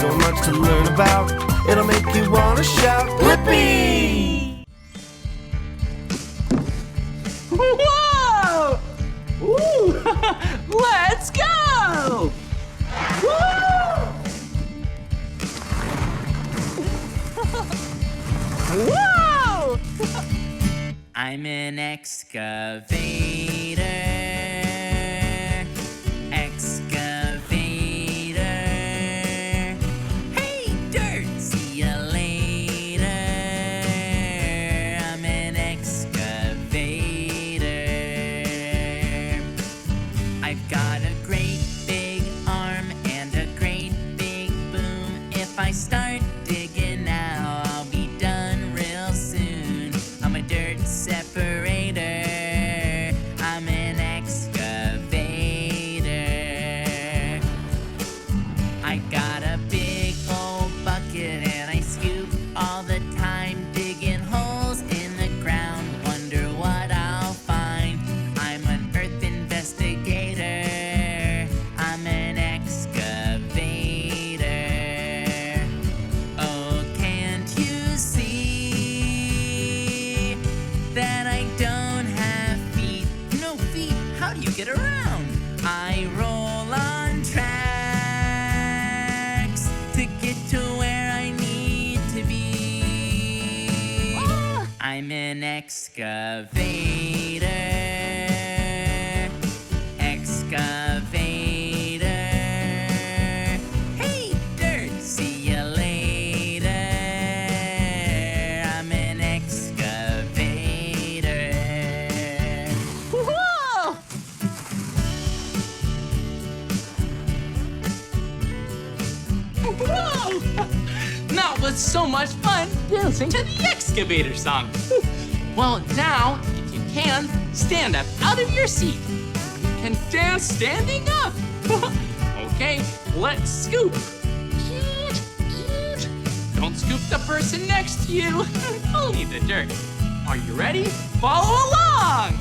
so much to learn about. It'll make you wanna shout, Blippi! Whoa! Ooh. Let's go! Woo! Whoa! I'm an excavator. Excavator. Hey, dirt, see ya later. I'm an excavator. I've got a great big arm and a great big boom. If I start digging now, I'll be done real soon. I'm a dirt separator. I'm an excavator. I got a big old bucket and I scoop all the time, digging holes in the ground. Wonder what I'll find. I'm an earth investigator. I'm an excavator. Oh, can't you see that I don't have feet? No feet, how do you get around? I roll on tracks to get to where I need to be. I'm an excavator. Excavator. Hey, dirt, see ya later. I'm an excavator. Whoa! Whoa! That was so much fun dancing to the excavator song. Well, now, if you can, stand up out of your seat. You can dance standing up. Okay, let's scoop. Don't scoop the person next to you. Only the dirt. Are you ready? Follow along.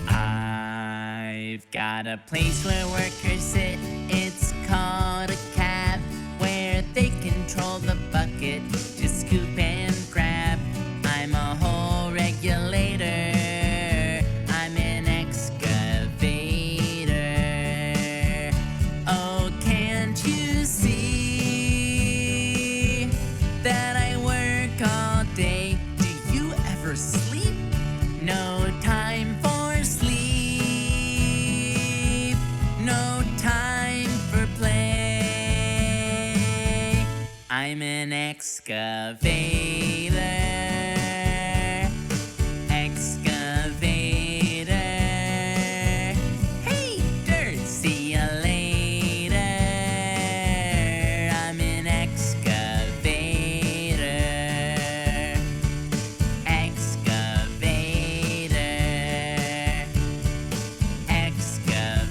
I've got a place where workers sit. It's called a cab, where they control the bucket to scoop and grab. I'm a hole regulator. I'm an excavator. Oh, can't you see that I work all day? Do you ever sleep? No time for sleep. No time for play. I'm an excavator. Excavator. Hey, dirt, see ya later. I'm an excavator. Excavator. Excavator.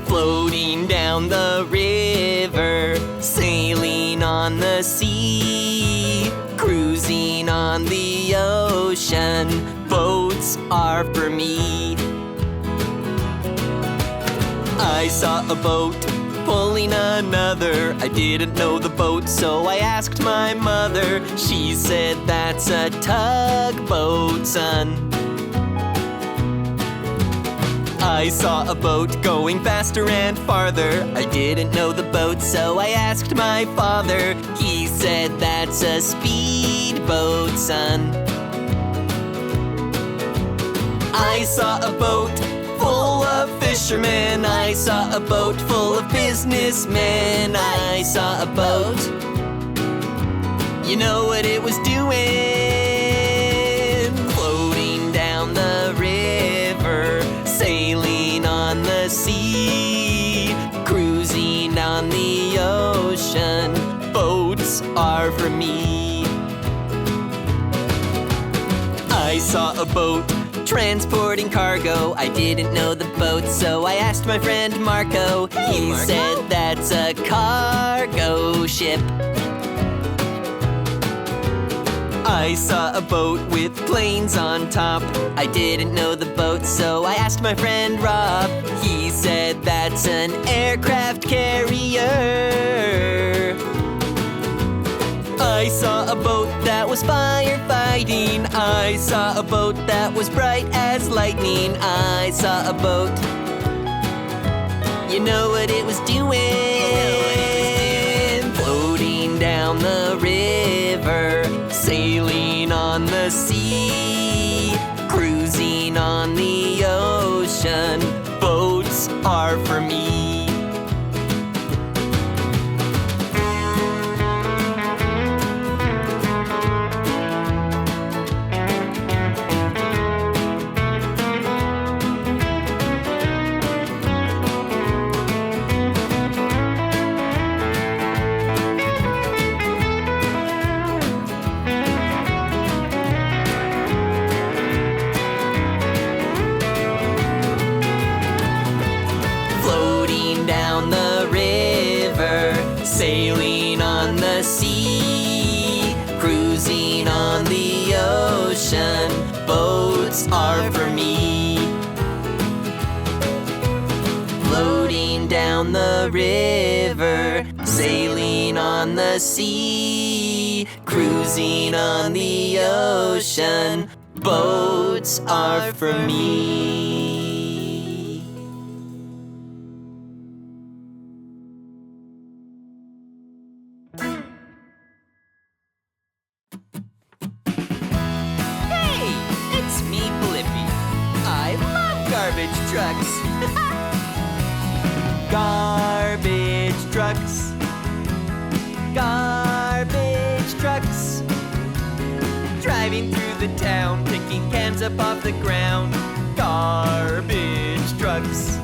Floating down the river, sailing on the sea, cruising on the ocean, boats are for me. I saw a boat pulling another. I didn't know the boat, so I asked my mother. She said, that's a tugboat, son. I saw a boat going faster and farther. I didn't know the boat, so I asked my father. He said, that's a speedboat, son. I saw a boat full of fishermen. I saw a boat full of businessmen. I saw a boat. You know what it was doing? Floating down the river, sailing on the sea, cruising on the ocean, boats are for me. I saw a boat transporting cargo. I didn't know the boat, so I asked my friend Marco. He said that's a cargo ship. I saw a boat with planes on top. I didn't know the boat, so I asked my friend Rob. He said that's an aircraft carrier. I saw a boat that was firefighting. I saw a boat that was bright as lightning. I saw a boat. You know what it was doing? Floating down the river, sailing on the sea, cruising on the ocean. Boats are for me. Sailing on the sea, cruising on the ocean. Boats are for me. Floating down the river, sailing on the sea, cruising on the ocean. Boats are for me. Garbage trucks. Garbage trucks. Garbage trucks. Driving through the town, picking cans up off the ground. Garbage trucks.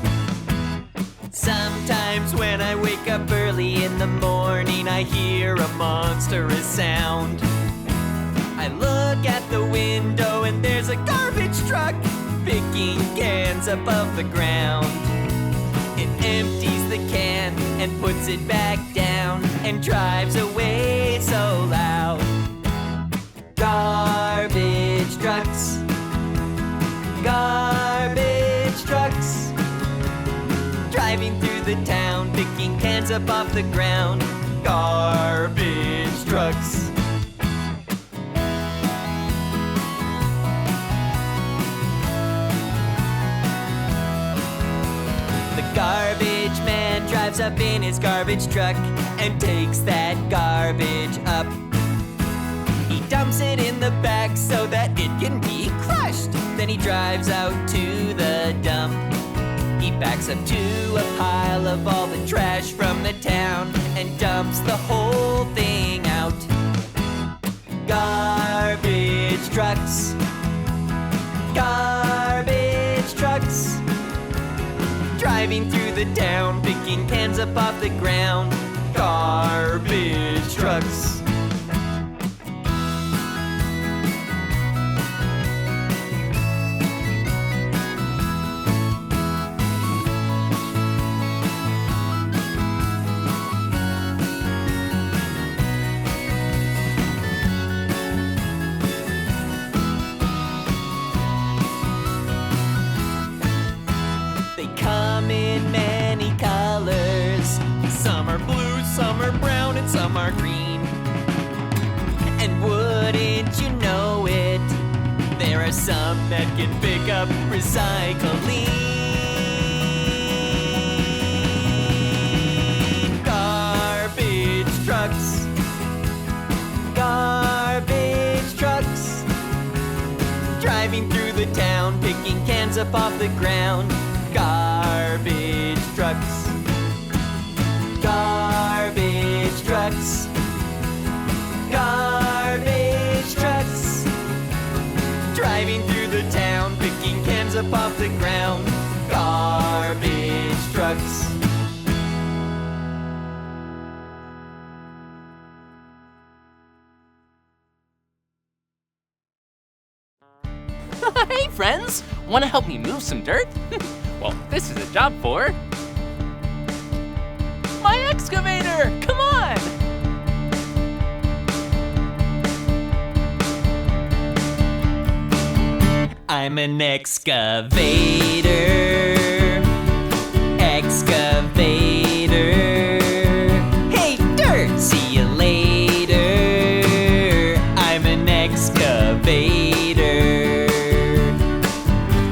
Sometimes when I wake up early in the morning, I hear a monstrous sound. I look at the window and there's a garbage truck picking cans above the ground. It empties the can and puts it back down and drives away so loud. Garbage trucks. Garbage trucks. Driving through the town, picking cans up off the ground. Garbage trucks. The garbage man drives up in his garbage truck and takes that garbage up. He dumps it in the back so that it can be crushed. Then he drives out to the dump. He backs up to a pile of all the trash from the town and dumps the whole thing out. Garbage trucks. Garbage trucks. Driving through the town, picking cans up off the ground. Garbage trucks. Come in many colors. Some are blue, some are brown, and some are green. And wouldn't you know it, there are some that can pick up recycling. Garbage trucks. Garbage trucks. Driving through the town, picking cans up off the ground. Garbage trucks. Garbage trucks. Garbage trucks. Driving through the town, picking cans up off the ground. Garbage trucks. Hey friends, wanna help me move some dirt? Well, this is a job for my excavator, come on! I'm an excavator. Excavator. Hey, dirt, see you later. I'm an excavator.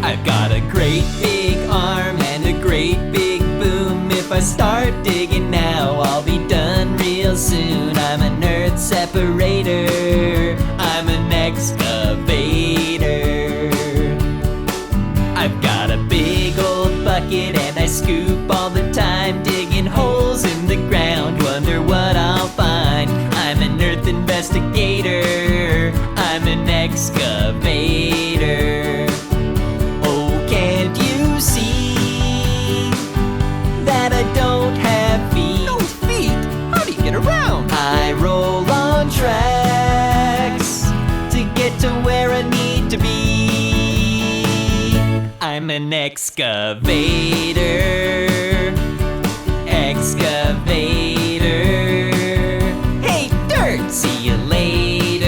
I've got a great big arm and a great big boom. If I start digging now, I'll be done real soon. I'm an earth separator. I'm an excavator. I've got a big old bucket and I scoop all the time, digging holes in the ground, wonder what I'll find. I'm an earth investigator. I'm an excavator. Oh, can't you see that I don't have feet? No feet? How do you get around? I roll on tracks to get to where I need to be. I'm an excavator. Excavator. Hey, dirt, see you later.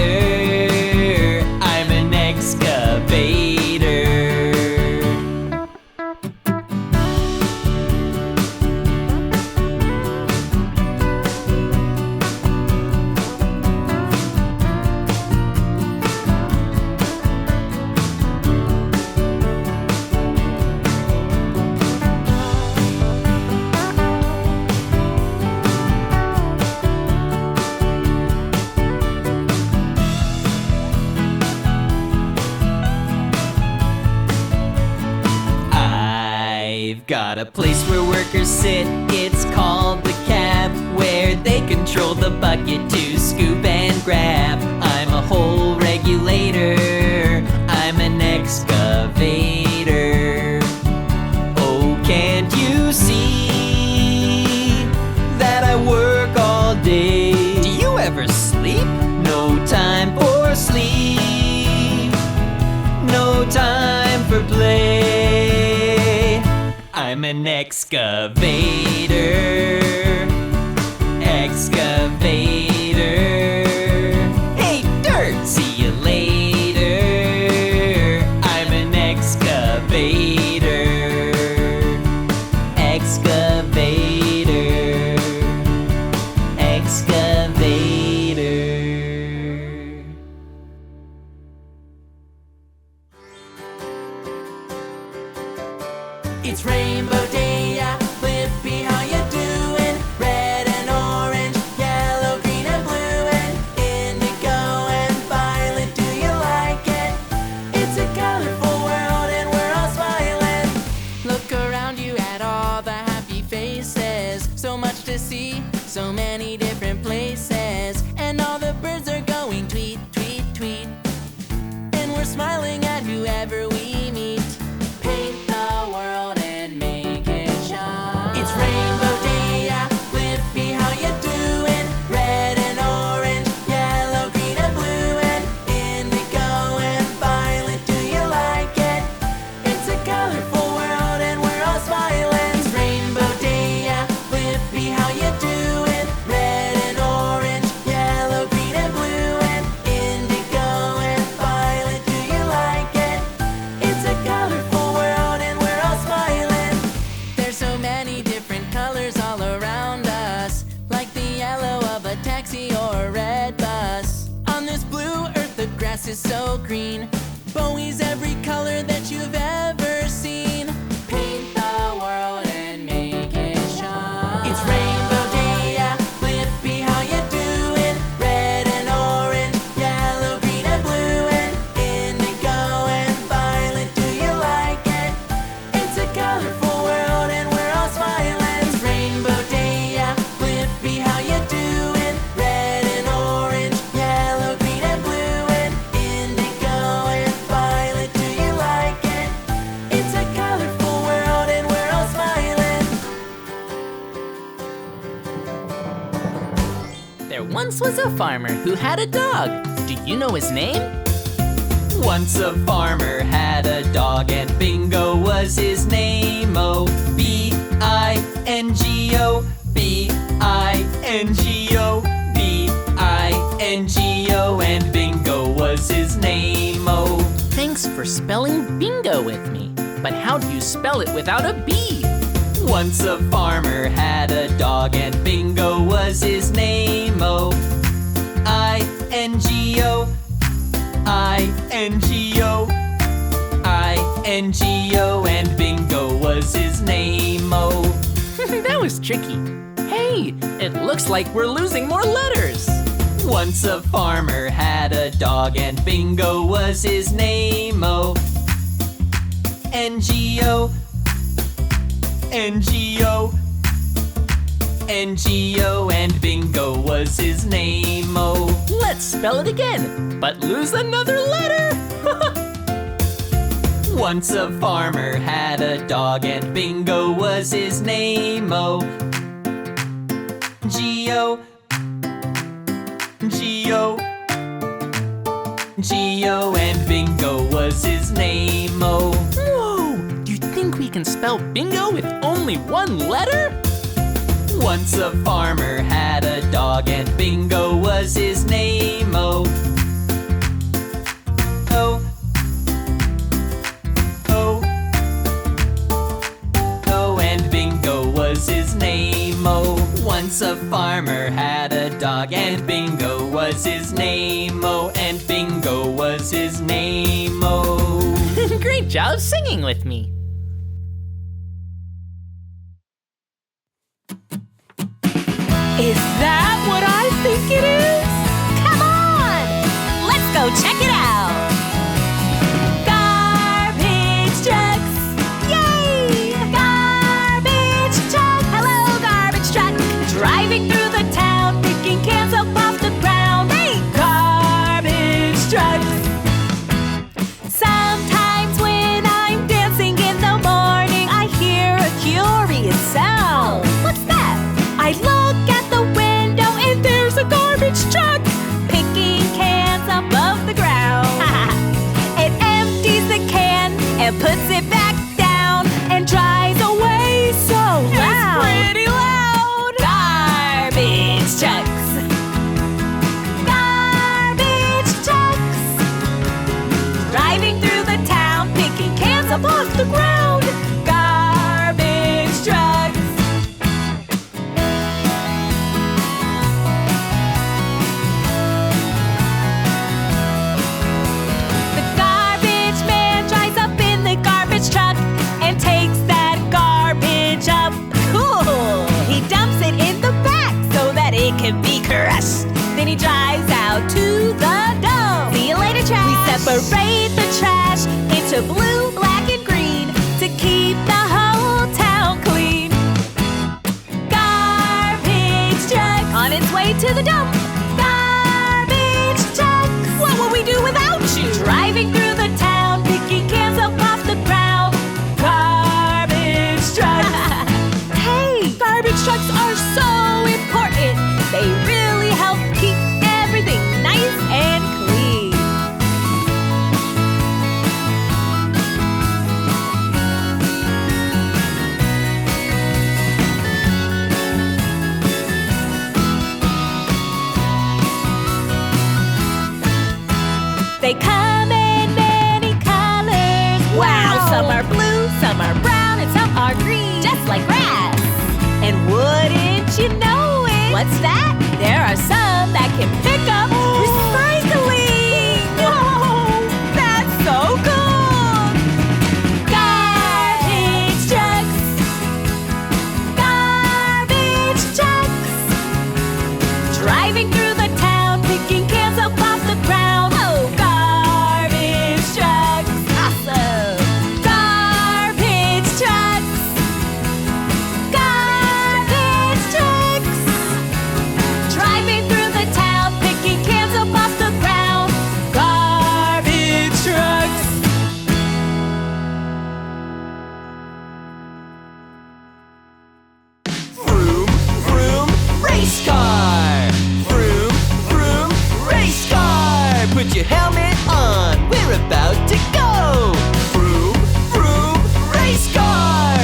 I'm an excavator. I've got a place where workers sit, it's called the cab, where they control the bucket to scoop and grab. I'm a hole regulator. I'm an excavator. Oh, can't you see that I work all day? Do you ever sleep? No time for sleep, no time for play. I'm an excavator. Excavator. Hey, dirt, see you later. I'm an excavator. Excavator. Excavator. It's Rainbow Day, yeah. Blippi, how you doing? Red and orange, yellow, green and blue, and indigo and violet. Do you like it? It's a colorful world and we're all smiling. Look around you at all the happy faces. So much to see, so many different places, and all the birds are going tweet, tweet, tweet. And we're smiling at whoever we meet. Paint the world and make it shine. It's Rainbow Day, yeah. Blippi, how you doing? Red and orange, yellow, green and blue, and indigo and violet. Do you like it? It's a colorful world and we're all smiling. It's Rainbow Day, yeah. Blippi, how you doing? Red and orange, yellow, green and blue, and indigo and violet. Do you like it? It's a colorful world and we're all smiling. There's so many different colors all around us, like the yellow of a taxi or a red bus. On this blue earth the grass is so green. Bowie's every color that you've ever seen. Paint the world and make it shine. It's Rainbow Day, yeah. Blippi, how you doing? Red and orange, yellow, green and blue, and indigo and violet. Do you like it? It's a colorful world and we're all smiling. It's Rainbow Day, yeah. Blippi, how you doing? Red and orange, yellow, green and blue, and indigo and violet. Do you like it? It's a colorful world and we're all smiling. There once was a farmer who had a dog. Do you know his name? Once a farmer had a dog and Bingo was his name. Oh, B-I-N-G-O, B-I-N-G-O, B-I-N-G-O, and Bingo was his name. Oh. Thanks for spelling bingo with me. But how do you spell it without a B? Once a farmer had a dog and Bingo was his name. Oh, I-N-G-O, I-N-G-O, I-N-G-O, and Bingo was his name. Oh. That was tricky. Hey, it looks like we're losing more letters. Once a farmer had a dog and Bingo was his name. Oh, N-G-O, N-G-O, N-G-O, and Bingo was his name. Oh. Let's spell it again, but lose another letter. Once a farmer had a dog and Bingo was his name. Oh, G-O, G-O, G-O, and Bingo was his name. Oh. Whoa! Do you think we can spell bingo with only one letter? Once a farmer had a dog and Bingo was his name. Oh, oh, oh, oh, and Bingo was his name. Oh, once a farmer had a dog and Bingo was his name. Oh, and Bingo was his name. Oh. Great job singing with me. Is that what I think it is? Come on! Let's go check it out! Garbage trucks! Yay! Garbage truck! Hello, garbage truck! Driving through the town, picking cans up off the ground. Hey! Garbage trucks! Sometimes when I'm dancing in the morning, I hear a curious sound. What's that? I look at the window and there's a garbage truck picking cans above the ground. It empties the can and puts it back down and drives away so loud. It's pretty loud. Garbage trucks. Garbage trucks. Driving through the town, picking cans up off the ground. Garbage trucks. The garbage man drives up in the garbage truck and takes that garbage up. Cool! He dumps it in the back so that it can be crushed. Then he drives out to the dump. See you later, trash. We separate the trash into blue, black, and green to keep the whole town clean. Garbage truck on its way to the dump. Garbage truck. What would we do without you? Driving through the town, picking cans up off the ground. Garbage truck. Hey, garbage trucks are so important. They really help keep everything nice and clean. They come in many colors. Wow! Some are blue, some are brown, and some are green, just like grass. And wouldn't you know it? What's that? There are some that can pick up recycling. Whoa! That's so cool! Garbage trucks. Garbage trucks. Driving through the town, picking cans up off the ground. Oh, garbage trucks. Awesome. Garbage trucks. Garbage trucks. Driving through the town, picking cans up off the we're about to go. Vroom, vroom, race car.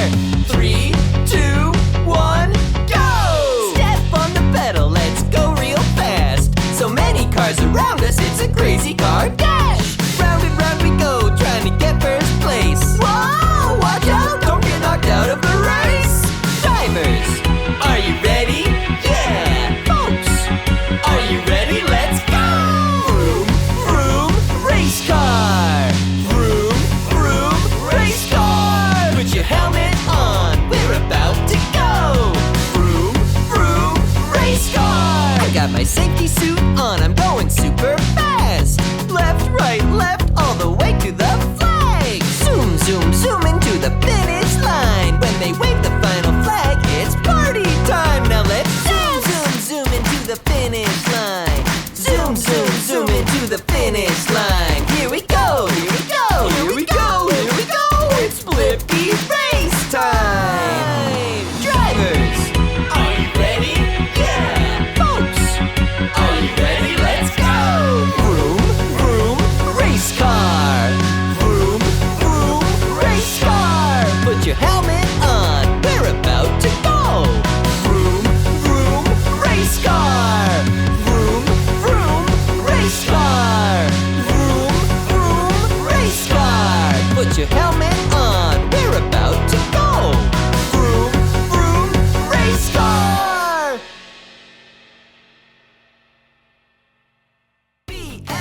3, 2, 1, go! Step on the pedal, let's go real fast. So many cars around us, it's a crazy car dash. Round and round we go, trying to get first place. Whoa, watch out, don't get knocked out of the race. Drivers, are you ready? Yeah, folks, are you ready? Let's go! Vroom, vroom, race car. Vroom, vroom, race car. Put your helmet on, we're about to go. Vroom, vroom, race car. I got my safety suit on, I'm going super fast. Left, right, left, all the way to the flag. Zoom, zoom, zoom into the finish line. When they wave the final flag, it's party time. Now let's zoom, zoom, zoom into the finish line. Zoom, zoom, zoom into the finish line. Here we go, here we go, here we go, here we go. It's Blippi race time. Drivers, are you ready? Yeah, folks, are you ready? Let's go. Vroom, vroom, race car. Vroom, vroom, race car. Put your helmet on, we're about to go. Vroom, vroom, race car. Vroom, vroom, race car. Vroom, vroom, race car. Put your helmet on, we're about to go. Vroom, vroom, race car. Blippimobile.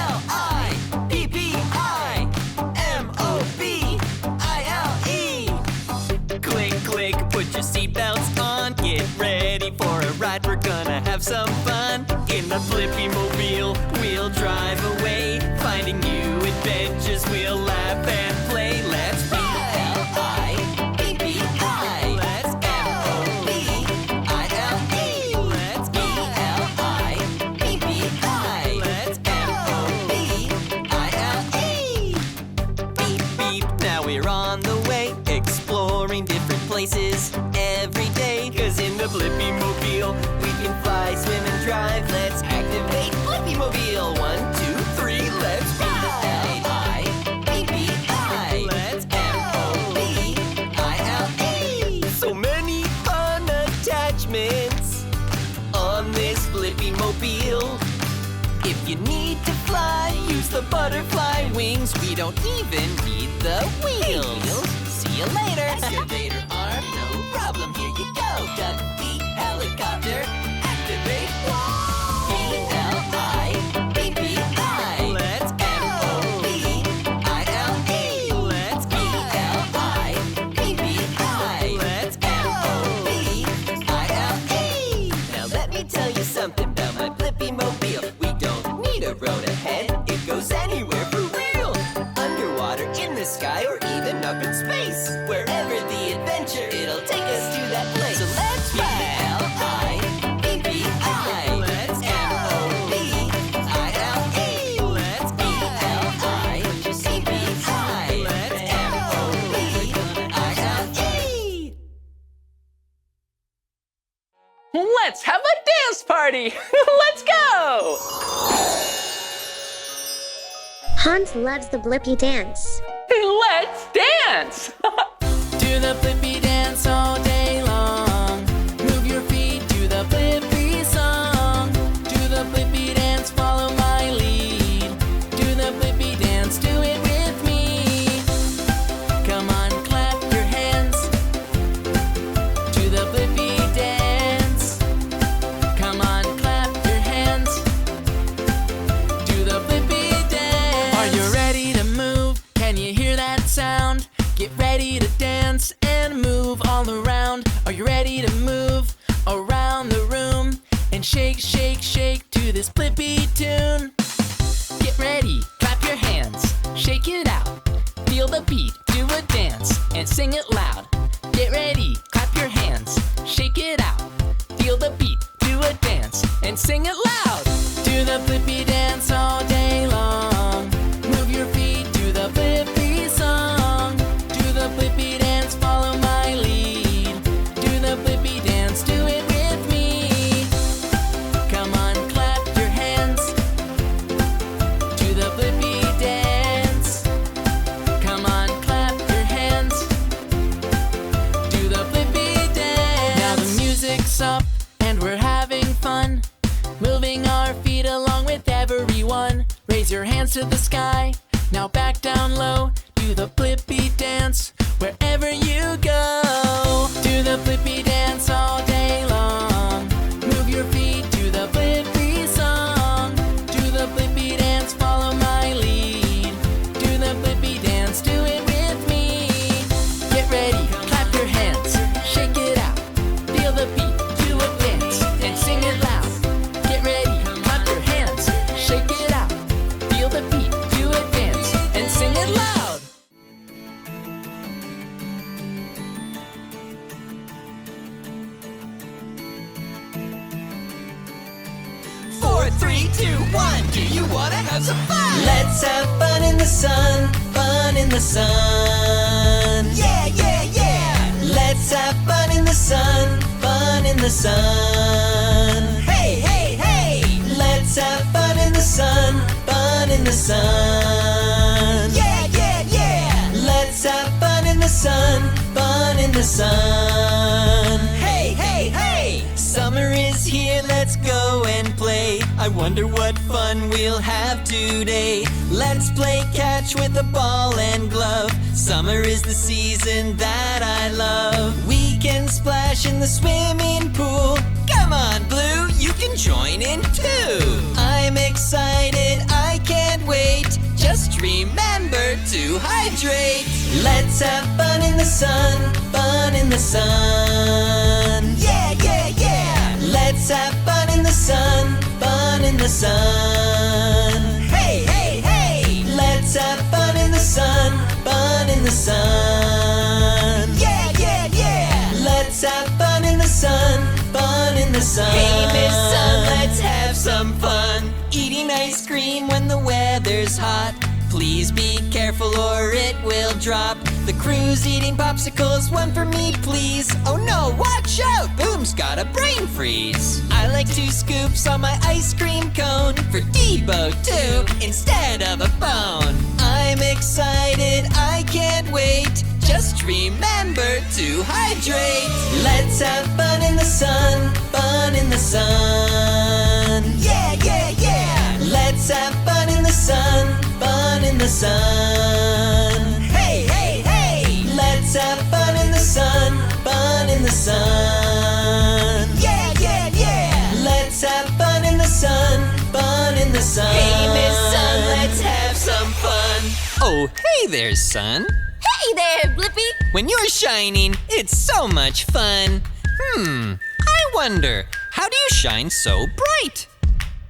Click, click, put your seatbelts on. Get ready for a ride, we're gonna have some fun. In the Blippimobile, we'll drive away. Finding new adventures, we'll laugh and play. Let's ride! B-L-I-P-P-I. Let's M-O-B-I-L-E. Let's B-L-I-P-P-I. Let's M-O-B-I-L-E. Beep, beep, now we're on the way. Exploring different places every day. 'Cause in the Blippimobile, we can fly, swim, and drive. Let's activate Blippimobile. 1, 2, 3, let's ride! B-L-I-P-P-I. Let's M-O-B-I-L-E. So many fun attachments on this Blippimobile. If you need to fly, use the butterfly wings. We don't even need the wheels. See you later. Excavator arm, no problem. Here you go. Duck feet, helicopter, activate. B-L-I-P-P-I. Let's M-O-B-I-L-E. Let's B-L-I-P-P-I. Let's M-O-B-I-L-E. Now let me tell you something about my Blippimobile. We don't need a road ahead. It goes anywhere for real. Underwater, in the sky, or even up in space. Wherever the adventure, it'll take us to that place. So let's ride! B-L-I-P-P-I. Let's M-O-B-I-L-E. Let's B-L-I-P-P-I. Let's M-O-B-I-L-E. Let's have a dance party! Let's go! Hans loves the Blippi Dance. Let's dance! Do the Blippi dance all day long. Move your feet to the Blippi song. Do the Blippi dance, follow my lead. Do the Blippi dance, do it with me. Come on, clap your hands. Do the Blippi dance. Come on, clap your hands. Do the Blippi dance. Are you ready to move? Can you hear that sound? Get ready to dance and move all around. Are you ready to move around the room and shake, shake, shake to this Blippi tune? Get ready, clap your hands, shake it out. Feel the beat, do a dance and sing it loud. Get ready, clap your hands, shake it out. Feel the beat, do a dance and sing it loud. Do the Blippi dance all day long. Move your feet to the Blippi song. Do the Blippi dance, follow my lead. Do the Blippi dance, do it with me. Come on, clap your hands. Do the Blippi dance. the sky. Now back down low, do the Blippi dance wherever you go. Do the Blippi dance all day long. Move your feet to the Blippi song. Do the Blippi dance, follow my lead. Do the Blippi dance, do it with me. Get ready, clap your hands, shake it out. Feel the beat, do a dance, and sing it loud. Get ready, clap your hands, shake it out. Feel the beat, do a dance, and sing it loud. 4, 3, 2, 1. Do you wanna have some fun? Let's have fun in the sun, fun in the sun. Yeah, yeah, yeah. Let's have fun in the sun, fun in the sun. Hey, hey, hey. Let's have fun in the sun, fun in the sun. Yeah, yeah, yeah. Let's have fun in the sun, fun in the sun. Hey, hey, hey. Summer is here, let's go and play. I wonder what fun we'll have today. Let's play catch with a ball and glove. Summer is the season that I love. We can splash in the swimming pool. Come on, Blue, you can join in too. I'm excited, I can't wait. Just remember to hydrate. Let's have fun in the sun, fun in the sun. Yeah, yeah, yeah. Let's have fun in the sun, fun in the sun. Hey, hey, hey. Let's have fun in the sun, fun in the sun. Yeah, yeah, yeah. Let's have fun in the sun, fun in the sun. Hey, Miss Sun, let's have some fun. Eating ice cream when the weather's hot. Please be careful or it will drop. The crew's eating popsicles, one for me please. Oh no, watch out, Boom's got a brain freeze. I like 2 scoops on my ice cream cone. For Debo too, instead of a phone. I'm excited, I can't wait. Just remember to hydrate. Let's have fun in the sun, fun in the sun. Yeah, yeah, yeah. Let's have fun in the sun, fun in the sun. Hey, hey, hey. Let's have fun in the sun, fun in the sun. Yeah, yeah, yeah. Let's have fun in the sun, fun in the sun. Hey, Miss Sun, let's have some fun. Oh, hey there, Sun. Hey there, Blippi! When you're shining, it's so much fun. I wonder, how do you shine so bright?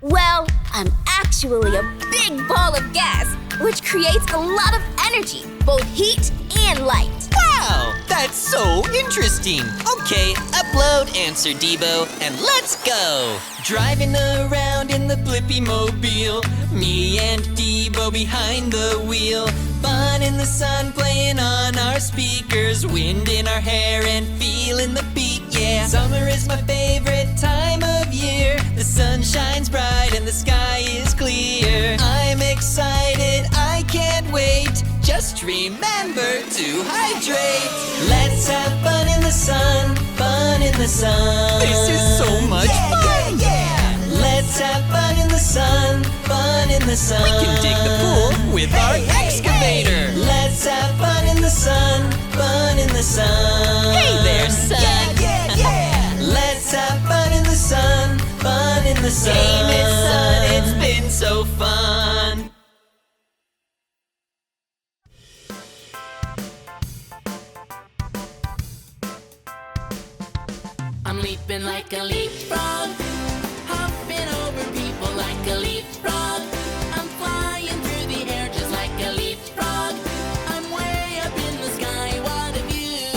Well, I'm actually a big ball of gas, which creates a lot of energy, both heat and light. Wow, that's so interesting. Okay, upload answer, Debo, and let's go. Driving around in the Blippimobile, me and Debo behind the wheel. Fun in the sun, playing on our speakers, wind in our hair and feeling the beat, yeah. Summer is my favorite time of year. The sun shines bright and the sky is clear. I'm excited, I can't wait. Just remember to hydrate. Let's have fun in the sun, fun in the sun. This is so much fun. Yeah, yeah. Let's have fun in the sun, fun in the sun. We can dig the pool with our excavator. Let's have fun in the sun, fun in the sun. Hey there, Sun. Yeah, yeah, yeah. Let's have fun in the sun, fun in the sun. Hey, Miss Sun, it's been so fun. I'm leaping like a leapfrog, hopping over people like a leapfrog. I'm flying through the air just like a leapfrog. I'm way up in the sky, what a view.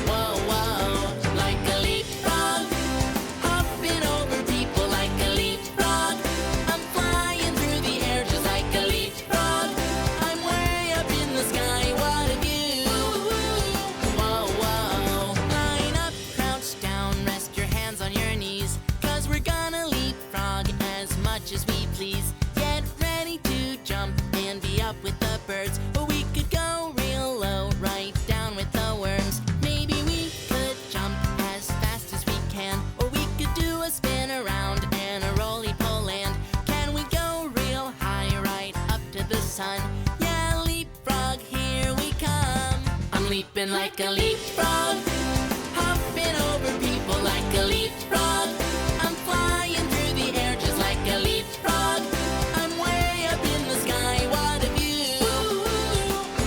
Whoa, whoa, like a leapfrog, hopping over people like a leapfrog. I'm flying through the air just like a leapfrog. I'm way up in the sky, what a view. Whoa, whoa, line up, crouch down, rest your hands on your knees, 'cause we're gonna leapfrog as much as we please. Get ready to jump and be up with the birds, or we could go real low, right down with the worms. Maybe we could jump as fast as we can, or we could do a spin around and a roly-poly land. Can we go real high, right horse, hun. Yeah, leapfrog, here we come. I'm leaping like a leapfrog, hopping over people like a leapfrog. I'm flying through the air just like a leapfrog. I'm way up in the sky, what a view.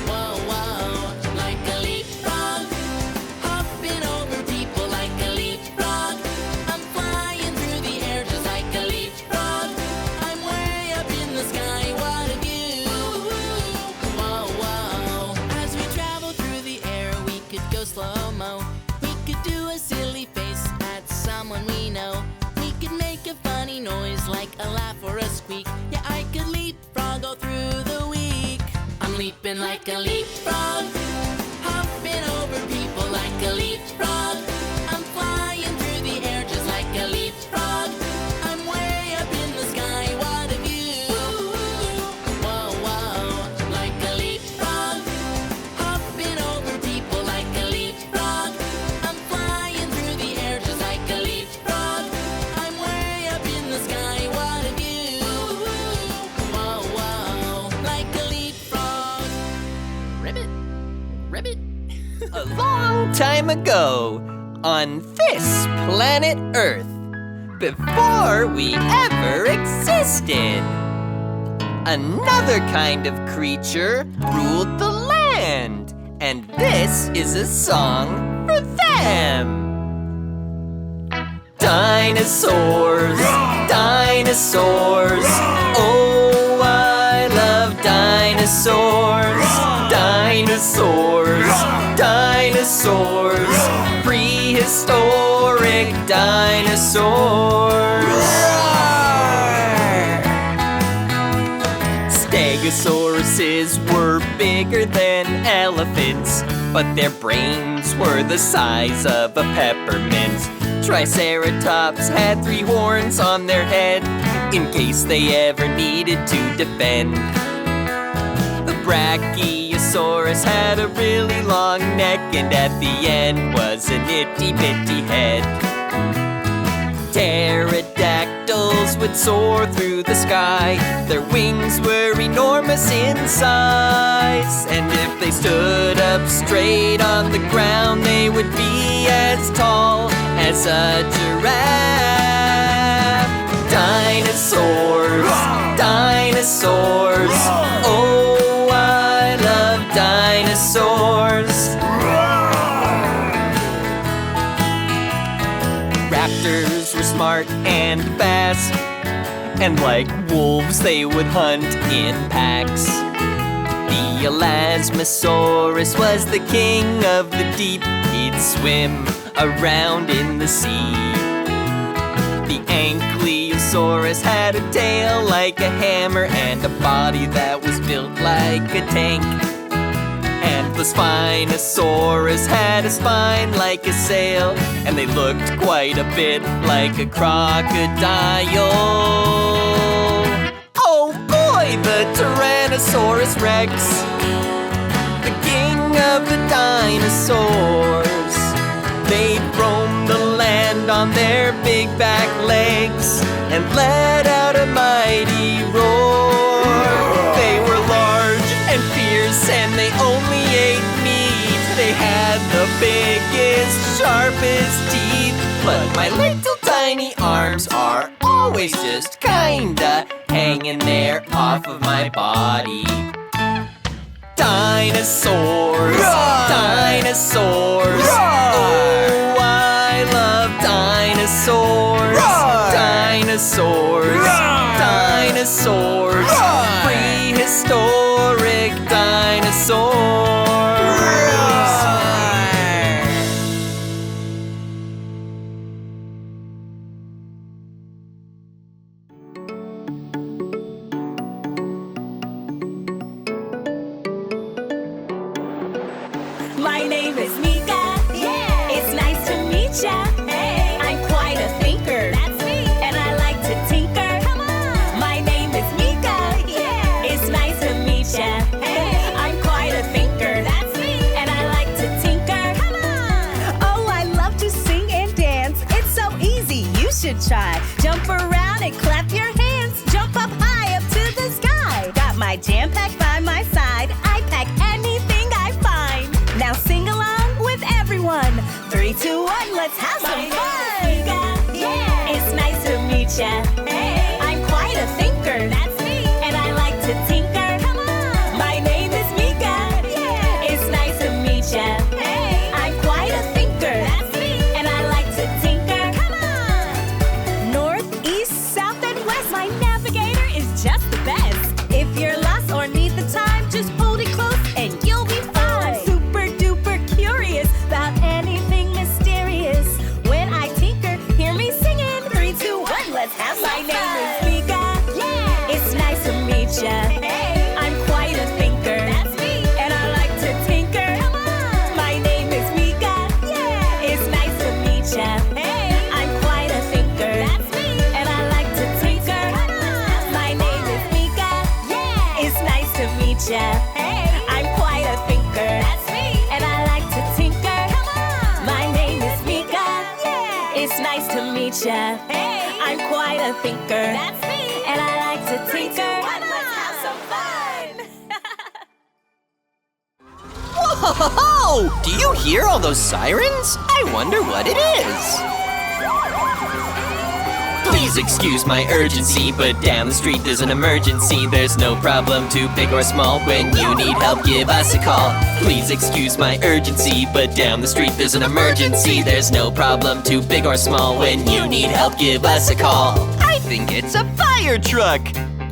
Whoa, whoa, like a leapfrog, hopping over people like a leapfrog. I'm flying through the air just like a leapfrog. I'm way up in the sky, what a view. Whoa, whoa. As we travel through the air, we could go slow-mo. We could do a silly face at someone we know. We could make a funny noise like a laugh or a squeak. Yeah, I could leapfrog all through the week. I'm leaping like a leapfrog, hopping over people like a leapfrog. I'm flying through the air just like a leapfrog. I'm way up in the sky, what a view. Whoa, whoa, like a leapfrog, hopping over people like a leapfrog. I'm flying through the air just like a leapfrog. I'm way up in the sky, what a view. Whoa, whoa, like a leapfrog. Ribbit, ribbit. A long time ago, on this planet Earth, before we ever existed, another kind of creature ruled the land, and this is a song for them. Dinosaurs, dinosaurs, oh, I love dinosaurs. Dinosaurs, dinosaurs, prehistoric dinosaurs. Stegosauruses were bigger than elephants, but their brains were the size of a peppermint. Triceratops had 3 horns on their head, in case they ever needed to defend. The Brachiosaurus had a really long neck, and at the end was an itty-bitty head. Pterodactyls would soar through the sky. Their wings were enormous in size, and if they stood up straight on the ground, they would be as tall as a giraffe. Dinosaurs, dinosaurs, oh, I love dinosaurs. Raptors were smart and fast, and like wolves they would hunt in packs. The Elasmosaurus was the king of the deep. He'd swim around in the sea. The Ankylosaurus had a tail like a hammer and a body that was built like a tank. And the Spinosaurus had a spine like a sail, and they looked quite a bit like a crocodile. Oh boy, the Tyrannosaurus Rex, the king of the dinosaurs. They'd roam the land on their big back legs and let out a mighty roar. They were large and fierce, and they only ate meat. They had the biggest, sharpest teeth, but my little tiny arms are always just kinda hanging there off of my body. Dinosaurs, dinosaurs, oh, I love dinosaurs. Dinosaurs, dinosaurs, prehistoric dinosaurs. My name is Meekah. Yeah. It's nice to meet ya. Hey. I'm quite a thinker. That's me. And I like to tinker. Come on. My name is Meekah. Yeah. It's nice to meet ya. Hey. I'm quite a thinker. That's me. And I like to tinker. Come on. Oh, I love to sing and dance. It's so easy. You should try. Jump around and clap your hands. Jump up high up to the sky. Got my jam-pack by my side. I pack anything I find. Now sing along with everyone. 3, 2, 1, let's have some fun. Yeah, it's nice to meet ya. Hey, I'm quite a thinker. That's me. And I like to tinker. Come on. My name is Meekah. Yeah, it's nice to meet ya. Hey, I'm quite a thinker. That's me. And I like to tinker. Come on. North, east, south, and west. My navigator is just the best. If you're lost or need the time, just hold it close and you'll be fine. I'm super duper curious about anything mysterious. When I tinker, hear me singing. 3, 2, 1, let's have some fun. My name is Meekah. Yeah, it's nice to meet ya. Hey, I'm quite a thinker. That's me. And I like to tinker. Come on. My name is Meekah. Yeah, it's nice to meet ya. Hey, I'm quite a thinker. That's me. And I like to tinker. Come on. My name is Meekah. Yeah, it's nice to meet ya. Hey, I'm quite a thinker. That's me. And I like to tinker. Come on. My name is Meekah. Yeah, it's nice to meet ya. Hey, I'm quite a thinker. That's me. And I like to tinker. Come on. Let's have some fun. Whoa! Do you hear all those sirens? I wonder what it is. Please excuse my urgency, but down the street there's an emergency. There's no problem too big or small. When you need help, give us a call. Please excuse my urgency, but down the street there's an emergency. There's no problem too big or small. When you need help, give us a call. I think it's a fire truck.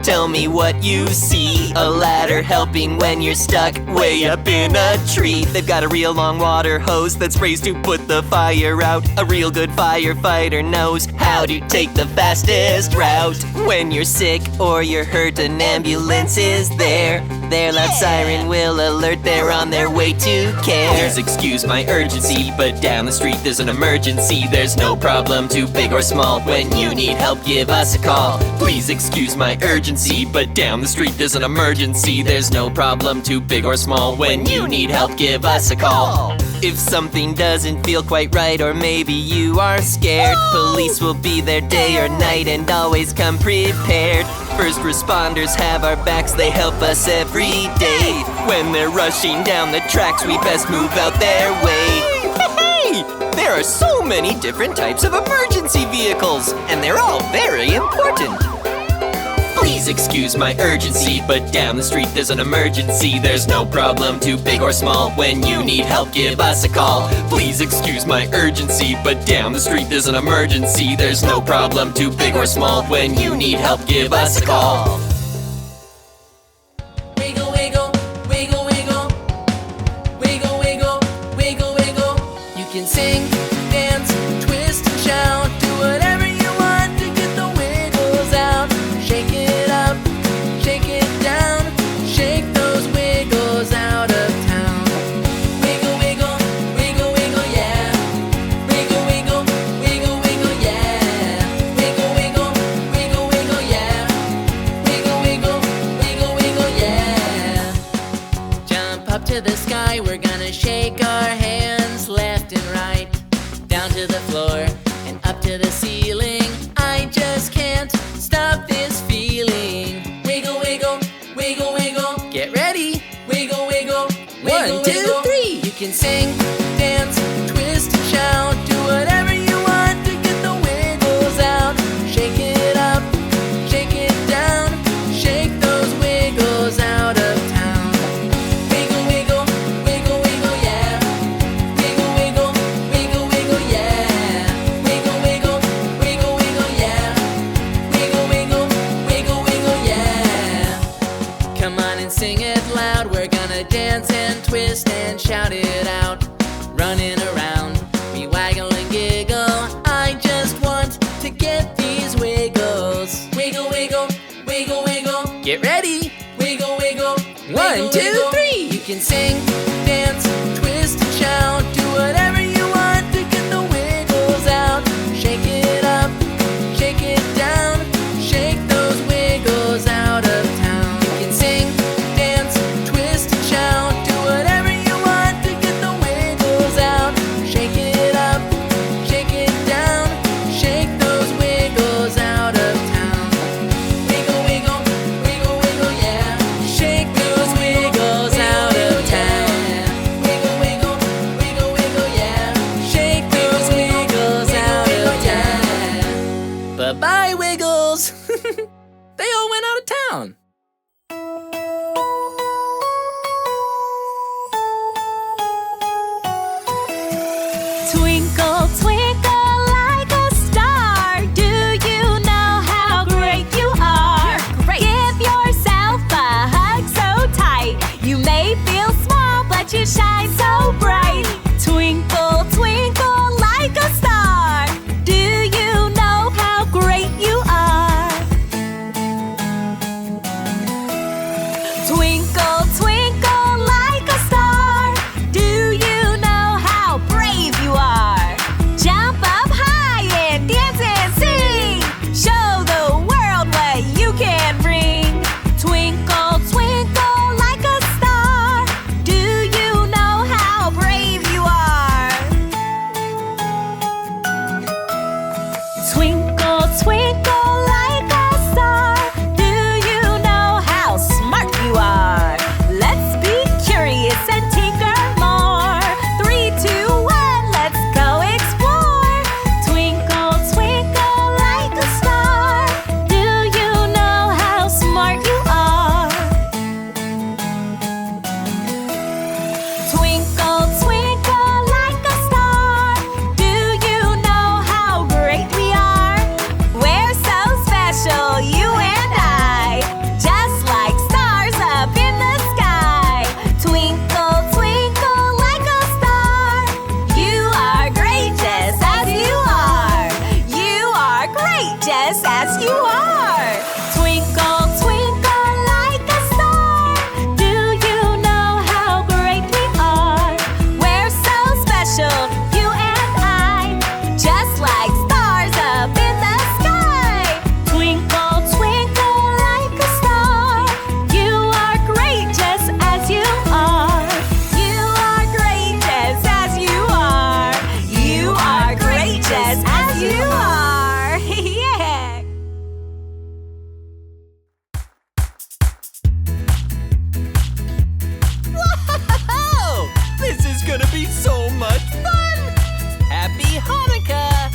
Tell me what you see. A ladder helping when you're stuck way up in a tree. They've got a real long water hose that sprays to put the fire out. A real good firefighter knows how to take the fastest route. When you're sick or you're hurt, an ambulance is there. Their loud siren will alert they're on their way to care. Please excuse my urgency, but down the street there's an emergency. There's no problem too big or small. When you need help, give us a call. Please excuse my urgency, but down the street there's an emergency. There's no problem too big or small. When you need help, give us a call. If something doesn't feel quite right, or maybe you are scared, police will be there day or night and always come prepared. First responders have our backs, they help us every day. When they're rushing down the tracks, we best move out their way. Hey! There are so many different types of emergency vehicles, and they're all very important. Please excuse my urgency, but down the street there's an emergency. There's no problem too big or small. When you need help, give us a call. Please excuse my urgency, but down the street there's an emergency. There's no problem too big or small. When you need help, give us a call. Wiggle, wiggle, wiggle, wiggle. Wiggle, wiggle, wiggle, wiggle. You can sing, dance, twist, and shout. Do whatever you want to get the wiggles out. Shake it up, shake it down. Shake those wiggles out of town. Wiggle, wiggle, wiggle, wiggle, yeah. Wiggle, wiggle, wiggle, wiggle, yeah. Wiggle, wiggle, wiggle, wiggle, yeah. Wiggle, wiggle, wiggle, wiggle, yeah. Jump up to the sky, we're gonna shake our hands left and right. Down to the floor and up to the ceiling. I just can't stop this feeling. Wiggle, wiggle, wiggle, wiggle. Get ready. Wiggle, wiggle, wiggle, 1, 2, 3. You can sing, dance, twist, and shout. Do whatever you want to get the wiggles out. Shake it up, shake it down. Shake those wiggles out of town. Wiggle, wiggle, wiggle, wiggle, yeah. Wiggle, wiggle, wiggle, wiggle, yeah. Wiggle, wiggle, wiggle, wiggle, yeah. Wiggle, wiggle, wiggle, wiggle, yeah. Come on and sing it loud. We're gonna dance and twist and shout it out. Running around, we waggle and giggle. I just want to get these wiggles. Wiggle, wiggle, wiggle, wiggle. Get ready. Wiggle, wiggle, 1, 2, 3. You can sing, dance, twist, and shout. Do whatever you want to get the wiggles out. Shake it up, shake it down. Shake those wiggles out of town. You can sing, dance, twist, and shout. Do whatever you want to get the wiggles out. Shake it up, shake it down. Shake those wiggles out of town. Wiggle, wiggle, wiggle, wiggle, yeah. Shake Twinkle, twinkle like a star. Do you know how great you are? Give yourself a hug so tight. You may feel small, but you shine so bright. Twinkle, twinkle like a star. Do you know how great you are? Twinkle, twinkle like a star. Do you know how brave you are? Jump up high and dance and sing. Show the world what you can bring. Twinkle, twinkle like a star. Do you know how brave you are? Twinkle, twinkle like a star. Do you know how smart you are? Let's be curious and tinker more. 3, 2, 1, let's go explore. Twinkle, twinkle like a star. Do you know how smart you are? Twinkle, twinkle like a star. Do you know how great we are? We're so special, you and I, just like stars up in the sky. Twinkle, twinkle like a star. You are great just as you are. You are great just as you are. Twinkle, twinkle like a star. Do you know how great we are? We're so special, you and I, just like stars up in the sky. Twinkle, twinkle like a star. You are great just as you are. You are great just as you are. You are great just as you are. Yeah. Whoa! This is gonna be so much fun! Happy Hanukkah!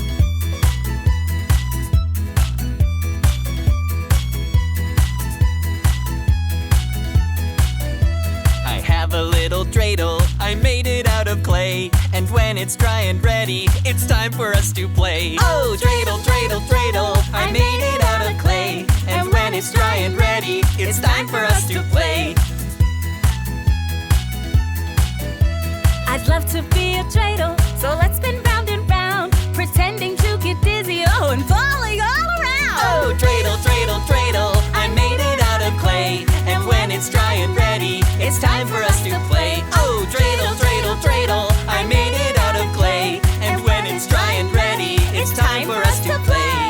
I have a little dreidel, I made it out of clay. And when it's dry and ready, it's time for us to play. Oh, dreidel, dreidel, dreidel, I made it out of clay. And when it's dry and ready, it's time for us to play. I'd love to be a dreidel, so let's spin round and round, pretending to get dizzy, oh, and falling all around. Oh, dreidel, dreidel, dreidel, I made it out of clay. And when it's dry and ready, it's time for us to play. Oh, dreidel, dreidel, dreidel, I made it out of clay. And when it's dry and ready, it's time for us to play.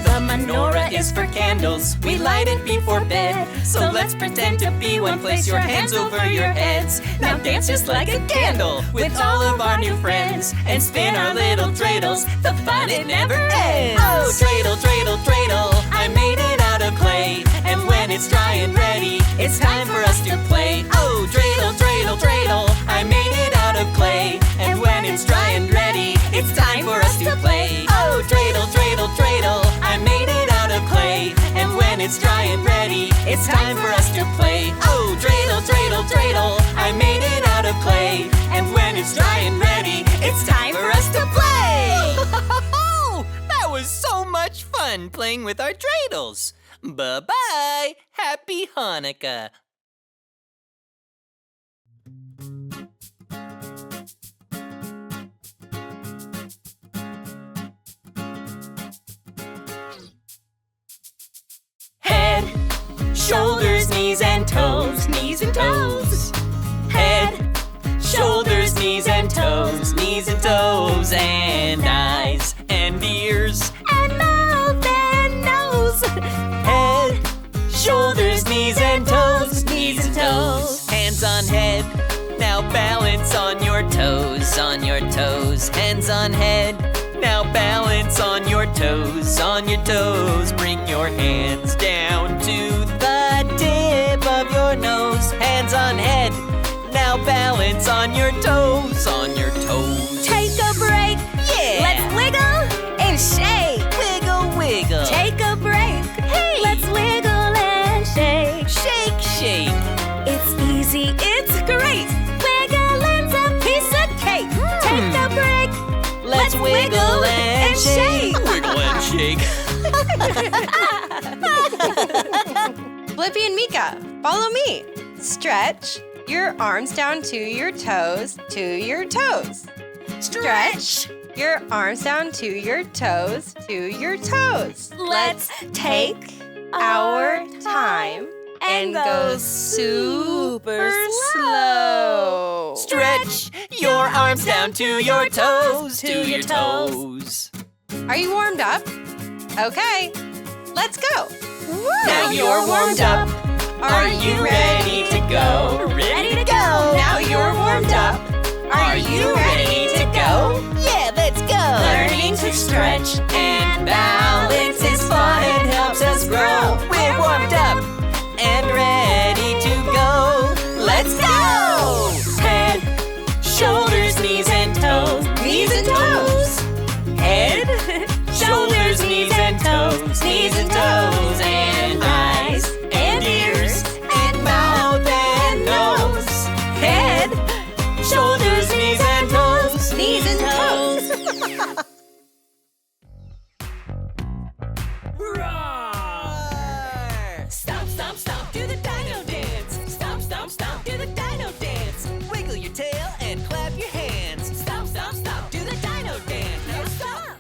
The menorah is for candles, we light it before bed. So let's pretend to be one, place your hands over your heads. Now dance just like a candle with all of our new friends. And spin our little dreidels, the fun it never ends. Oh, dreidel, dreidel, dreidel, I made it out of clay. And when it's dry and ready, it's time for us to play. Oh, dreidel, dreidel, dreidel, I made it out of clay. And when it's dry and ready, it's time for us to play. Oh, dreidel, dreidel, dreidel, I made it out of clay. And when it's dry and ready, it's time for us to play. Oh, dreidel, dreidel, dreidel, I made it out of clay. And when it's dry and ready, it's time for us to play. That was so much fun playing with our dreidels. Bye-bye. Happy Hanukkah. Head, shoulders, knees and toes, knees and toes. Head, shoulders, knees and toes, knees and toes. And eyes and ears And mouth and nose. head, shoulders, knees and toes, knees and toes. Hands on head, now balance on your toes, on your toes. Hands on head, now balance on your toes, on your toes. Bring your hands down to the tip of your nose. Hands on head, now balance on your toes, on your toes. Take a break. Yeah! Let's wiggle and big. Blippi and Meekah, follow me. Stretch your arms down to your toes, to your toes. Stretch your arms down to your toes, to your toes. Let's take our time and go super slow. Stretch your arms down to your toes, to your toes. Are you warmed up? Okay, let's go. Now you're warmed up. Are you ready to go? Ready to go. Now you're warmed up. Are you ready to go? Yeah, let's go. Learning to stretch And balance is fun. It helps us grow. We're warmed up and ready to go. Let's go. Head, shoulders, knees and toes. knees and toes. Head, shoulders, knees and toes. Knees and toes. And eyes and ears and mouth and nose. Head, shoulders, knees and toes. Knees and toes. Roar! Stomp, stomp, stomp, do the dino dance. Stomp, stomp, stomp, do the dino dance. Wiggle your tail and clap your hands. Stomp, stomp, stomp, do the dino dance. Now stop!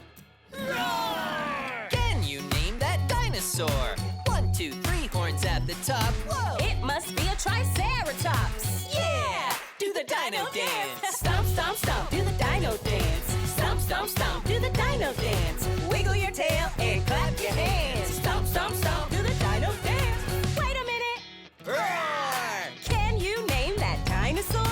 Roar! Can you name that dinosaur? 1, 2, 3 horns at the top. Whoa! It must be a triceratops. Yeah! Do the dino dance. Stomp, stomp, stomp, do the dino dance. Stomp, stomp, stomp, do the dino dance. Wiggle your tail and clap your hands. Stomp, stomp, stomp, do the dino dance. Wait a minute. Roar! Can you name that dinosaur?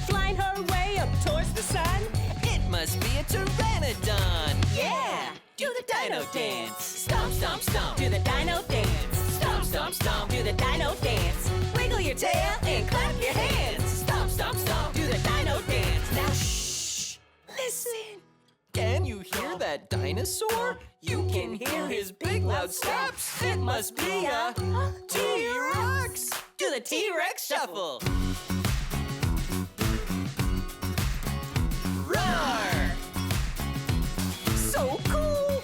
Flying her way up towards the sun? It must be a pteranodon. Yeah! Do the dino dance. Stomp, stomp, stomp, do the dino dance. Stomp, stomp, stomp, do the dino dance. Wiggle your tail and clap your hands. Stomp, stomp, stomp, do the dino dance. Now shh! Listen! Can you hear that dinosaur? You can hear his big loud steps. It must be a T-Rex. Do the T-Rex shuffle. Roar! So cool!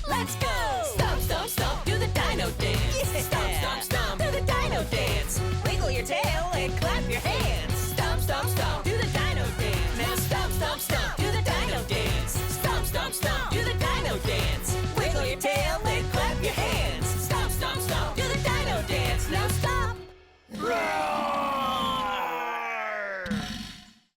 Let's go! Stomp, stomp, stomp, do the dino dance. Yeah. Stomp, stomp, stomp, do the dino dance. Wiggle your tail and clap your hands. Stomp, stomp, stomp, do the dino dance. Now stomp, stomp, stomp, do the dino dance. Stomp, stomp, stomp, do the dino dance. Wiggle your tail and clap your hands. Stomp, stomp, stomp, do the dino dance. Now stop! Roar!